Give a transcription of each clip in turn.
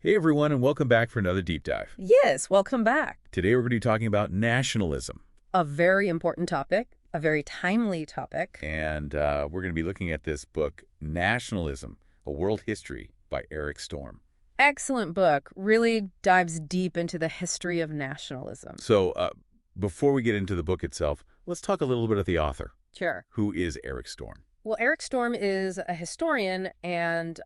Hey everyone, and welcome back for another deep dive. Yes, welcome back. Today we're going to be talking about nationalism, A very important topic, a very timely topic. and we're going to be looking at this book, Nationalism, A World History by Eric Storm. Excellent book. Really dives deep into the history of nationalism. So before we get into the book itself, let's talk a little bit of the author. Sure. Who is Eric Storm? Well, Eric Storm is a historian, and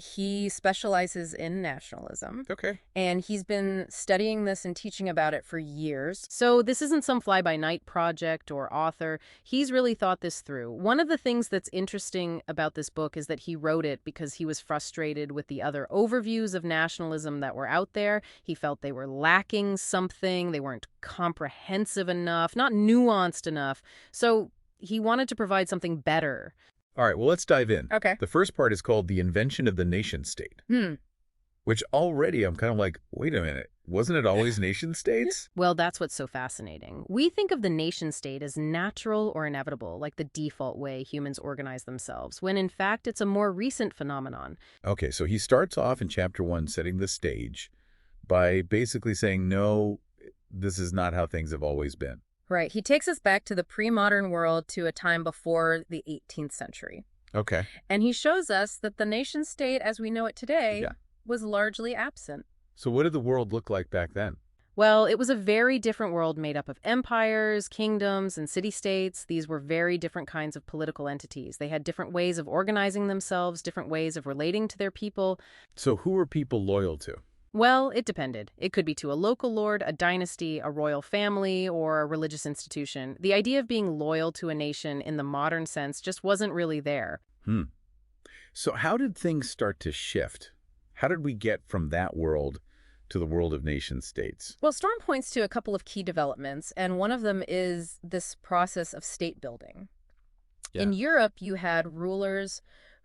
he specializes in nationalism. Okay. And he's been studying this and teaching about it for years. So this isn't some fly-by-night project or author. He's really thought this through. One of the things that's interesting about this book is that he wrote it because he was frustrated with the other overviews of nationalism that were out there. He felt they were lacking something. They weren't comprehensive enough, not nuanced enough. So he wanted to provide something better. All right, well, let's dive in. Okay. The first part is called The Invention of the Nation State, which already I'm kind of like, wait a minute, wasn't it always nation states? Well, that's what's so fascinating. We think of the nation-state as natural or inevitable, like the default way humans organize themselves, when in fact it's a more recent phenomenon. Okay, so he starts off in chapter 1 setting the stage by basically saying, no, this is not how things have always been. Right. He takes us back to the pre-modern world, to a time before the 18th century. Okay. And he shows us that the nation-state as we know it today Yeah. was largely absent. So what did the world look like back then? Well, it was a very different world made up of empires, kingdoms, and city-states. These were very different kinds of political entities. They had different ways of organizing themselves, different ways of relating to their people. So who were people loyal to? Well, it depended. It could be to a local lord, a dynasty, a royal family, or a religious institution. The idea of being loyal to a nation in the modern sense just wasn't really there. So how did things start to shift? How did we get from that world to the world of nation states? Well, Storm points to a couple of key developments, and one of them is this process of state building. Yeah. In Europe, you had rulers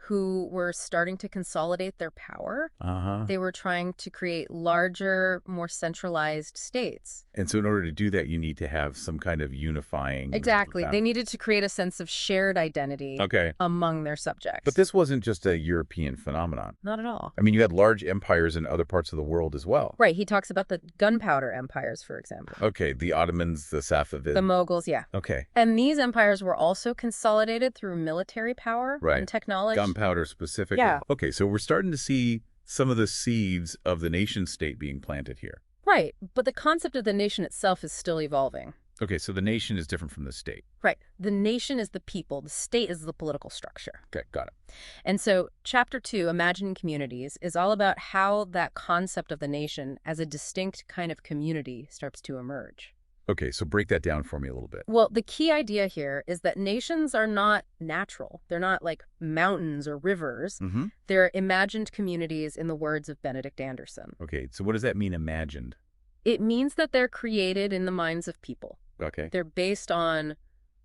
who were starting to consolidate their power. Uh-huh. They were trying to create larger, more centralized states. And so in order to do that, you need to have some kind of unifying... Exactly. They needed to create a sense of shared identity among their subjects. But this wasn't just a European phenomenon. Not at all. I mean, you had large empires in other parts of the world as well. Right. He talks about the gunpowder empires, for example. Okay, the Ottomans, the Safavids. The Mughals, yeah. Okay. And these empires were also consolidated through military power and technology. Gunpowder specifically. Yeah. Okay, so we're starting to see some of the seeds of the nation state being planted here. Right. But the concept of the nation itself is still evolving. Okay, so the nation is different from the state. Right. The nation is the people. The state is the political structure. Okay, got it. And so Chapter 2, Imagining Communities, is all about how that concept of the nation as a distinct kind of community starts to emerge. Okay, so break that down for me a little bit. Well, the key idea here is that nations are not natural. They're not like mountains or rivers. They're imagined communities, in the words of Benedict Anderson. Okay, so what does that mean, imagined? It means that they're created in the minds of people. Okay. They're based on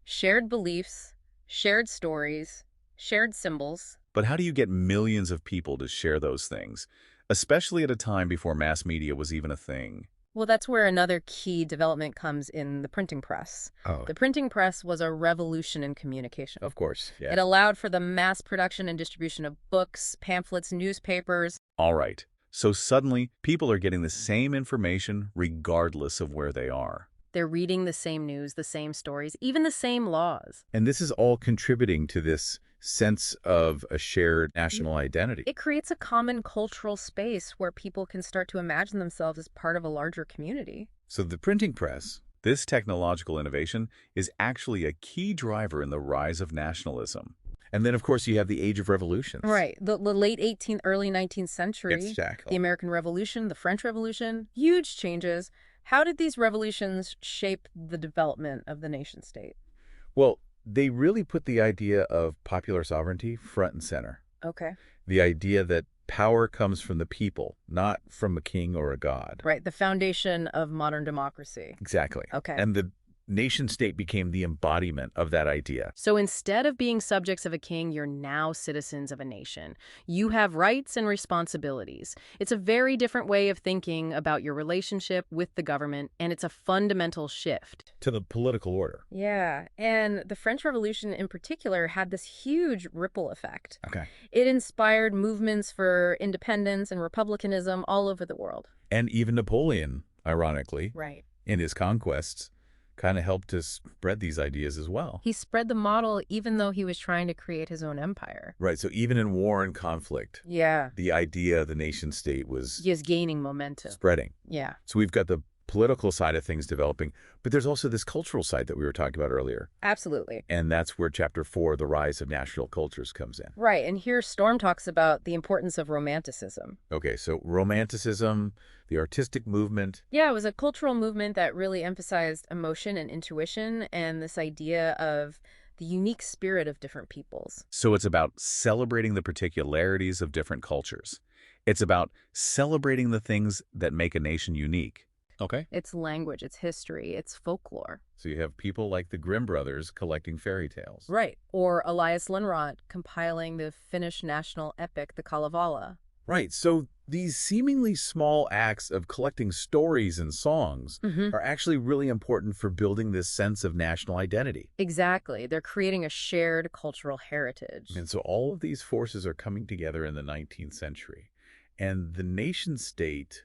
shared beliefs, shared stories, shared symbols. But how do you get millions of people to share those things, especially at a time before mass media was even a thing? Well, that's where another key development comes in the printing press. Oh. The printing press was a revolution in communication. Of course, yeah. It allowed for the mass production and distribution of books, pamphlets, newspapers. All right. So suddenly, people are getting the same information regardless of where they are. They're reading the same news, the same stories, even the same laws. And this is all contributing to this sense of a shared national identity. It creates a common cultural space where people can start to imagine themselves as part of a larger community. So the printing press, this technological innovation, is actually a key driver in the rise of nationalism. And then, of course, you have the Age of Revolutions. Right. The late 18th, early 19th century. Exactly. The American Revolution, the French Revolution, huge changes. How did these revolutions shape the development of the nation state? Well, they really put the idea of popular sovereignty front and center. Okay. The idea that power comes from the people, not from a king or a god. Right. The foundation of modern democracy. Exactly. Okay. And nation-state became the embodiment of that idea. So instead of being subjects of a king, you're now citizens of a nation. You have rights and responsibilities. It's a very different way of thinking about your relationship with the government, and it's a fundamental shift. To the political order. Yeah, and the French Revolution in particular had this huge ripple effect. Okay. It inspired movements for independence and republicanism all over the world. And even Napoleon, ironically, Right. in his conquests, kind of helped to spread these ideas as well. He spread the model even though he was trying to create his own empire. Right, so even in war and conflict, Yeah. the idea of the nation-state was He is gaining momentum. spreading. Yeah. So we've got the political side of things developing, but there's also this cultural side that we were talking about earlier. Absolutely. And that's where Chapter 4, The Rise of National Cultures, comes in. Right, and here Storm talks about the importance of romanticism. Okay, so Romanticism, the artistic movement. Yeah, it was a cultural movement that really emphasized emotion and intuition and this idea of the unique spirit of different peoples. So it's about celebrating the particularities of different cultures. It's about celebrating the things that make a nation unique. Okay. It's language, it's history, it's folklore. So you have people like the Grimm brothers collecting fairy tales. Right. Or Elias Lundrot compiling the Finnish national epic, the Kalevala. Right. So these seemingly small acts of collecting stories and songs are actually really important for building this sense of national identity. Exactly. They're creating a shared cultural heritage. And so all of these forces are coming together in the 19th century. And the nation-state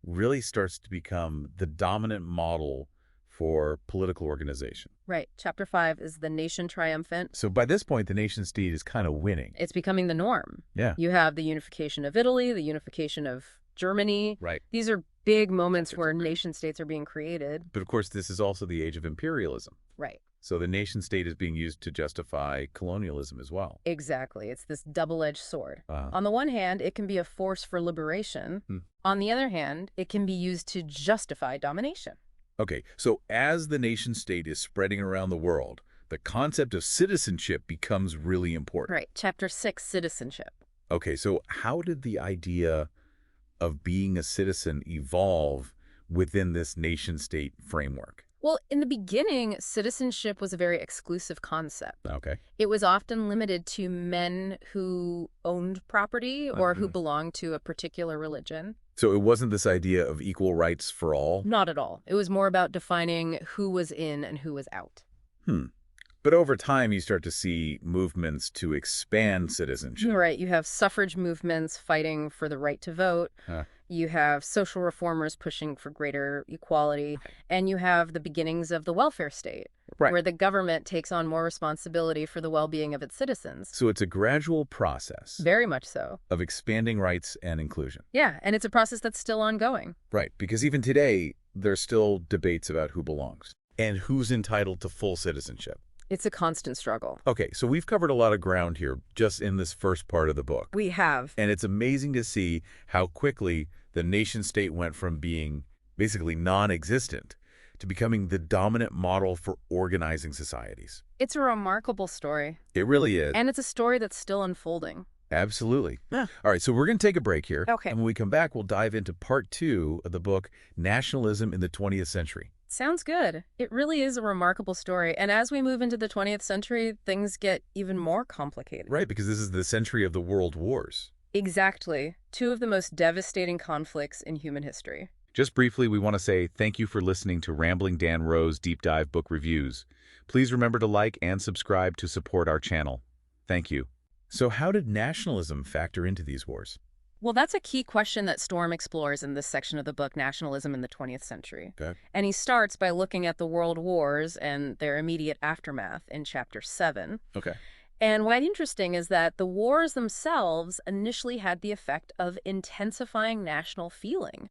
really starts to become the dominant model for political organization. Right. Chapter 5 is the nation triumphant. So by this point, the nation-state is kind of winning. It's becoming the norm. Yeah. You have the unification of Italy, the unification of Germany. Right. These are big moments where nation-states are being created. But of course, this is also the age of imperialism. Right. So the nation-state is being used to justify colonialism as well. Exactly. It's this double-edged sword. Uh, On the one hand, it can be a force for liberation. On the other hand, it can be used to justify domination. Okay, so as the nation-state is spreading around the world, the concept of citizenship becomes really important. Right. Chapter 6, citizenship. Okay, so how did the idea of being a citizen evolve within this nation-state framework? Well, in the beginning, citizenship was a very exclusive concept. Okay. It was often limited to men who owned property or who belonged to a particular religion. So it wasn't this idea of equal rights for all? Not at all. It was more about defining who was in and who was out. But over time, you start to see movements to expand citizenship. Right. You have suffrage movements fighting for the right to vote. You have social reformers pushing for greater equality. And you have the beginnings of the welfare state, where the government takes on more responsibility for the well-being of its citizens. So it's a gradual process. Very much so. Of expanding rights and inclusion. Yeah, and it's a process that's still ongoing. Right, because even today, there's still debates about who belongs and who's entitled to full citizenship. It's a constant struggle. Okay, so we've covered a lot of ground here just in this first part of the book. We have. And it's amazing to see how quickly the nation-state went from being basically non-existent to becoming the dominant model for organizing societies. It's a remarkable story. It really is. And it's a story that's still unfolding. Absolutely. Yeah. All right, so we're going to take a break here. Okay. And when we come back, we'll dive into part 2 of the book, Nationalism in the 20th Century. Sounds good. It really is a remarkable story. And as we move into the 20th century, things get even more complicated. Right, because this is the century of the world wars. Exactly. Two of the most devastating conflicts in human history. Just briefly, we want to say thank you for listening to Rambling Dan Rowe's Deep Dive Book Reviews. Please remember to like and subscribe to support our channel. Thank you. So how did nationalism factor into these wars? Well, that's a key question that Storm explores in this section of the book, Nationalism in the 20th Century. Okay. And he starts by looking at the world wars and their immediate aftermath in Chapter 7. Okay. And what's interesting is that the wars themselves initially had the effect of intensifying national feeling.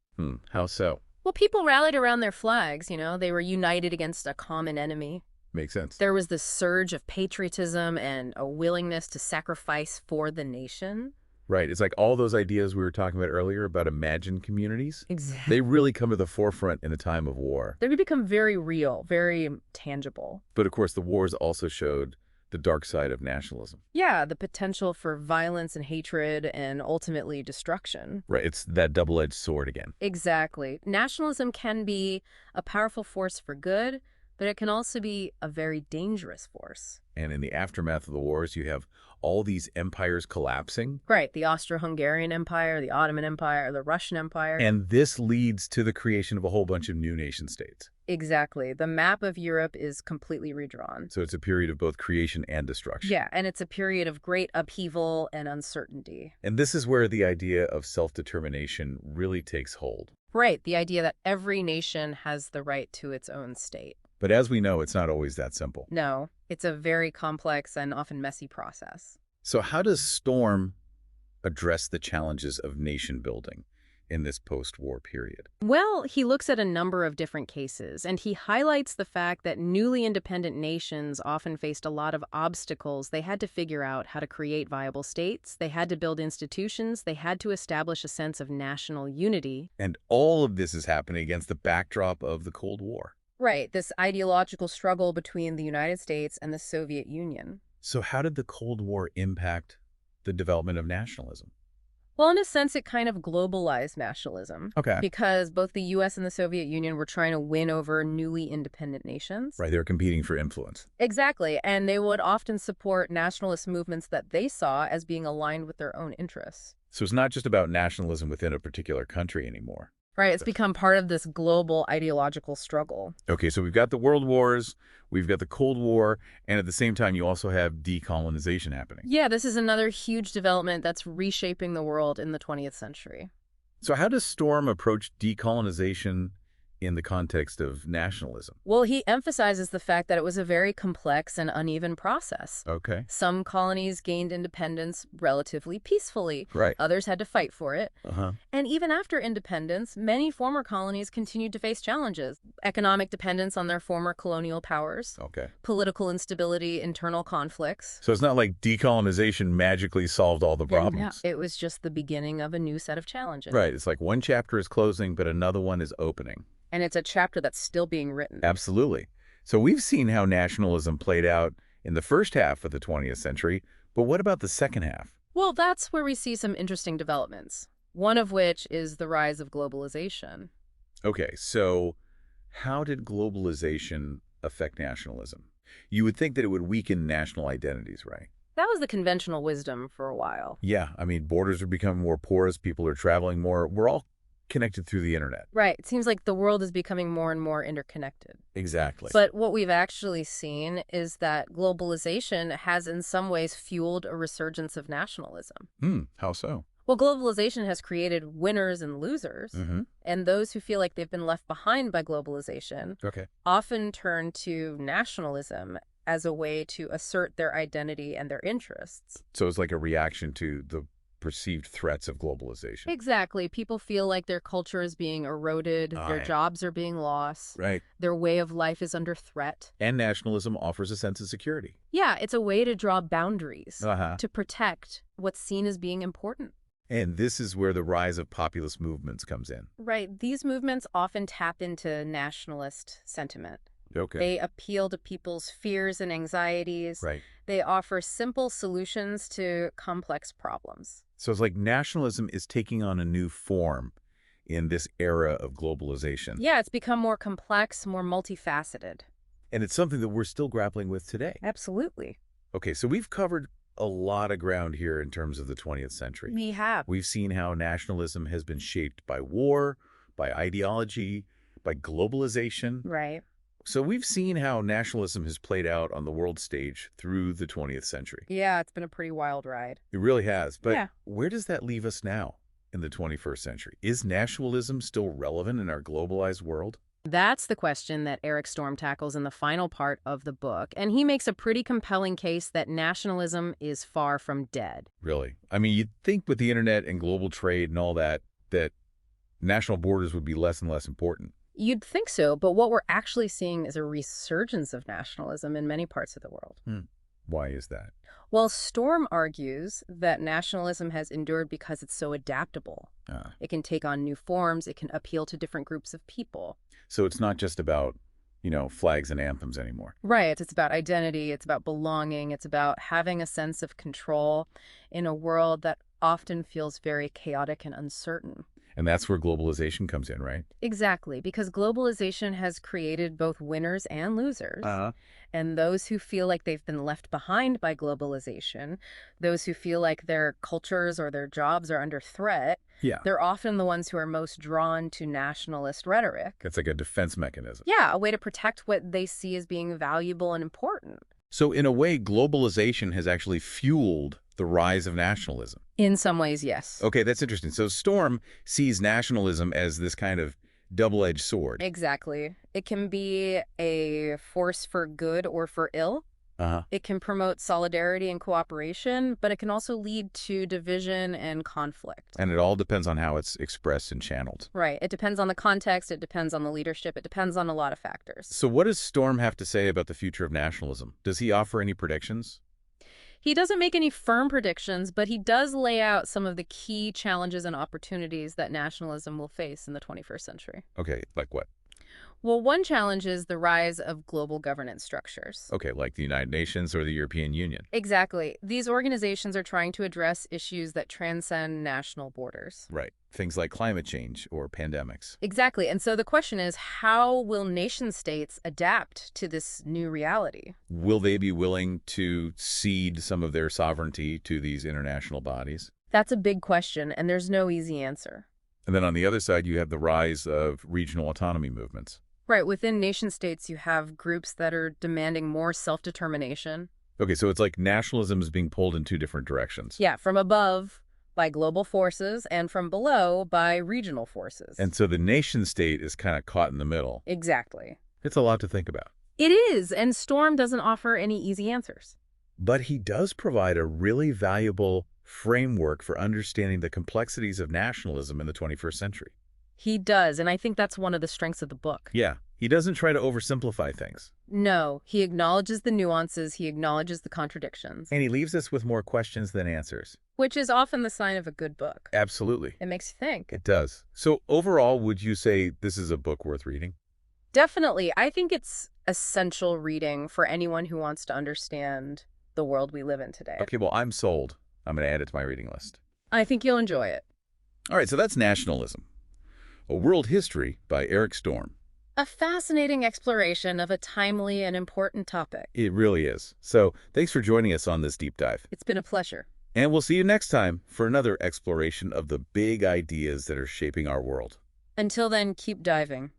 How so? Well, people rallied around their flags, you know. They were united against a common enemy. Makes sense. There was this surge of patriotism and a willingness to sacrifice for the nation. Right. It's like all those ideas we were talking about earlier about imagined communities. Exactly. They really come to the forefront in a time of war. They become very real, very tangible. But of course, the wars also showed the dark side of nationalism. Yeah, the potential for violence and hatred and ultimately destruction. Right. It's that double-edged sword again. Exactly. Nationalism can be a powerful force for good, but it can also be a very dangerous force. And in the aftermath of the wars, you have all these empires collapsing. Right, the Austro-Hungarian Empire, the Ottoman Empire, the Russian Empire. And this leads to the creation of a whole bunch of new nation states. Exactly. The map of Europe is completely redrawn. So it's a period of both creation and destruction. Yeah, and it's a period of great upheaval and uncertainty. And this is where the idea of self-determination really takes hold. Right, the idea that every nation has the right to its own state. But as we know, it's not always that simple. No, it's a very complex and often messy process. So how does Storm address the challenges of nation building in this post-war period? Well, he looks at a number of different cases, and he highlights the fact that newly independent nations often faced a lot of obstacles. They had to figure out how to create viable states, they had to build institutions, they had to establish a sense of national unity. And all of this is happening against the backdrop of the Cold War. Right, this ideological struggle between the United States and the Soviet Union. So how did the Cold War impact the development of nationalism? Well, in a sense, it kind of globalized nationalism. Okay. Because both the U.S. and the Soviet Union were trying to win over newly independent nations. Right, they were competing for influence. Exactly, and they would often support nationalist movements that they saw as being aligned with their own interests. So it's not just about nationalism within a particular country anymore. Right, it's become part of this global ideological struggle. Okay, so we've got the World Wars, we've got the Cold War, and at the same time you also have decolonization happening. Yeah, this is another huge development that's reshaping the world in the 20th century. So how does Storm approach decolonization in the context of nationalism? Well, he emphasizes the fact that it was a very complex and uneven process. Okay. Some colonies gained independence relatively peacefully. Right. Others had to fight for it. Uh-huh. And even after independence, many former colonies continued to face challenges. Economic dependence on their former colonial powers, Okay. political instability, internal conflicts. So it's not like decolonization magically solved all the problems. It was just the beginning of a new set of challenges. Right. It's like one chapter is closing, but another one is opening. And it's a chapter that's still being written. Absolutely. So we've seen how nationalism played out in the first half of the 20th century, but what about the second half? Well, that's where we see some interesting developments, one of which is the rise of globalization. Okay, so how did globalization affect nationalism? You would think that it would weaken national identities, right? That was the conventional wisdom for a while. Yeah, I mean, borders are becoming more porous, people are traveling more. We're all connected through the internet. Right. It seems like the world is becoming more and more interconnected. Exactly. But what we've actually seen is that globalization has in some ways fueled a resurgence of nationalism. How so? Well, globalization has created winners and losers, and those who feel like they've been left behind by globalization Okay. often turn to nationalism as a way to assert their identity and their interests. So it's like a reaction to the perceived threats of globalization. Exactly. People feel like their culture is being eroded, their Aye. jobs are being lost, Right. their way of life is under threat. And nationalism offers a sense of security. Yeah, it's a way to draw boundaries, Uh-huh. to protect what's seen as being important. And this is where the rise of populist movements comes in. Right. These movements often tap into nationalist sentiment. Okay. They appeal to people's fears and anxieties. Right. They offer simple solutions to complex problems. So it's like nationalism is taking on a new form in this era of globalization. Yeah, it's become more complex, more multifaceted. And it's something that we're still grappling with today. Absolutely. Okay, so we've covered a lot of ground here in terms of the 20th century. We have. We've seen how nationalism has been shaped by war, by ideology, by globalization. Right. So we've seen how nationalism has played out on the world stage through the 20th century. Yeah, it's been a pretty wild ride. It really has. But Yeah. where does that leave us now in the 21st century? Is nationalism still relevant in our globalized world? That's the question that Eric Storm tackles in the final part of the book, and he makes a pretty compelling case that nationalism is far from dead. Really? I mean, you'd think with the internet and global trade and all that, that national borders would be less and less important. You'd think so, but what we're actually seeing is a resurgence of nationalism in many parts of the world. Why is that? Well, Storm argues that nationalism has endured because it's so adaptable. It can take on new forms, it can appeal to different groups of people. So it's not just about, flags and anthems anymore. Right, it's about identity, it's about belonging, it's about having a sense of control in a world that often feels very chaotic and uncertain. And that's where globalization comes in, right? Exactly, because globalization has created both winners and losers. Uh-huh. And those who feel like they've been left behind by globalization, those who feel like their cultures or their jobs are under threat, Yeah. they're often the ones who are most drawn to nationalist rhetoric. It's like a defense mechanism. Yeah, a way to protect what they see as being valuable and important. So in a way, globalization has actually fueled the rise of nationalism. In some ways, yes. Okay, that's interesting. So Storm sees nationalism as this kind of double-edged sword. Exactly. It can be a force for good or for ill. Uh-huh. It can promote solidarity and cooperation, but it can also lead to division and conflict. And it all depends on how it's expressed and channeled. Right. It depends on the context. It depends on the leadership. It depends on a lot of factors. So what does Storm have to say about the future of nationalism? Does he offer any predictions? He doesn't make any firm predictions, but he does lay out some of the key challenges and opportunities that nationalism will face in the 21st century. Okay, like what? Well, one challenge is the rise of global governance structures. Okay, like the United Nations or the European Union. Exactly. These organizations are trying to address issues that transcend national borders. Right. Things like climate change or pandemics. Exactly. And so the question is, how will nation states adapt to this new reality? Will they be willing to cede some of their sovereignty to these international bodies? That's a big question, and there's no easy answer. And then on the other side, you have the rise of regional autonomy movements. Right. Within nation states, you have groups that are demanding more self-determination. Okay, so it's like nationalism is being pulled in two different directions. Yeah, from above by global forces and from below by regional forces. And so the nation state is kind of caught in the middle. Exactly. It's a lot to think about. It is, and Storm doesn't offer any easy answers. But he does provide a really valuable framework for understanding the complexities of nationalism in the 21st century. He does, and I think that's one of the strengths of the book. Yeah, he doesn't try to oversimplify things. No, he acknowledges the nuances, he acknowledges the contradictions. And he leaves us with more questions than answers. Which is often the sign of a good book. Absolutely. It makes you think. It does. So overall, would you say this is a book worth reading? Definitely. I think it's essential reading for anyone who wants to understand the world we live in today. Okay, well, I'm sold. I'm going to add it to my reading list. I think you'll enjoy it. All right, so that's Nationalism, a World History by Eric Storm. A fascinating exploration of a timely and important topic. It really is. So thanks for joining us on this deep dive. It's been a pleasure. And we'll see you next time for another exploration of the big ideas that are shaping our world. Until then, keep diving.